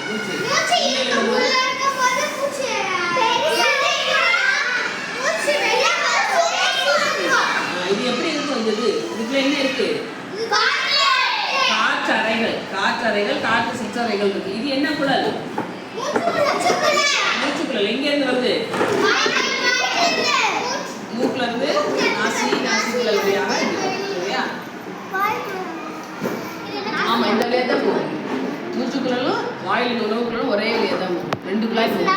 இது எப்படி இருக்கும்? இதுக்குள்ள என்ன இருக்கு? காற்றறைகள், காற்று சிற்றறைகள் இருக்கு. இது என்ன குழல்? மூச்சுக்குழல். எங்க இருந்து வருது? மூக்குல இருந்து நாசிக்குழல் வழியாக இல்லையா? ஆமா, இந்த வழியா தான் போகும். மூச்சுக்குழலும் வாயில் உணவுக்குழலும் ஒரே வழியா தான் போகும். 2 குழாய் போகும்.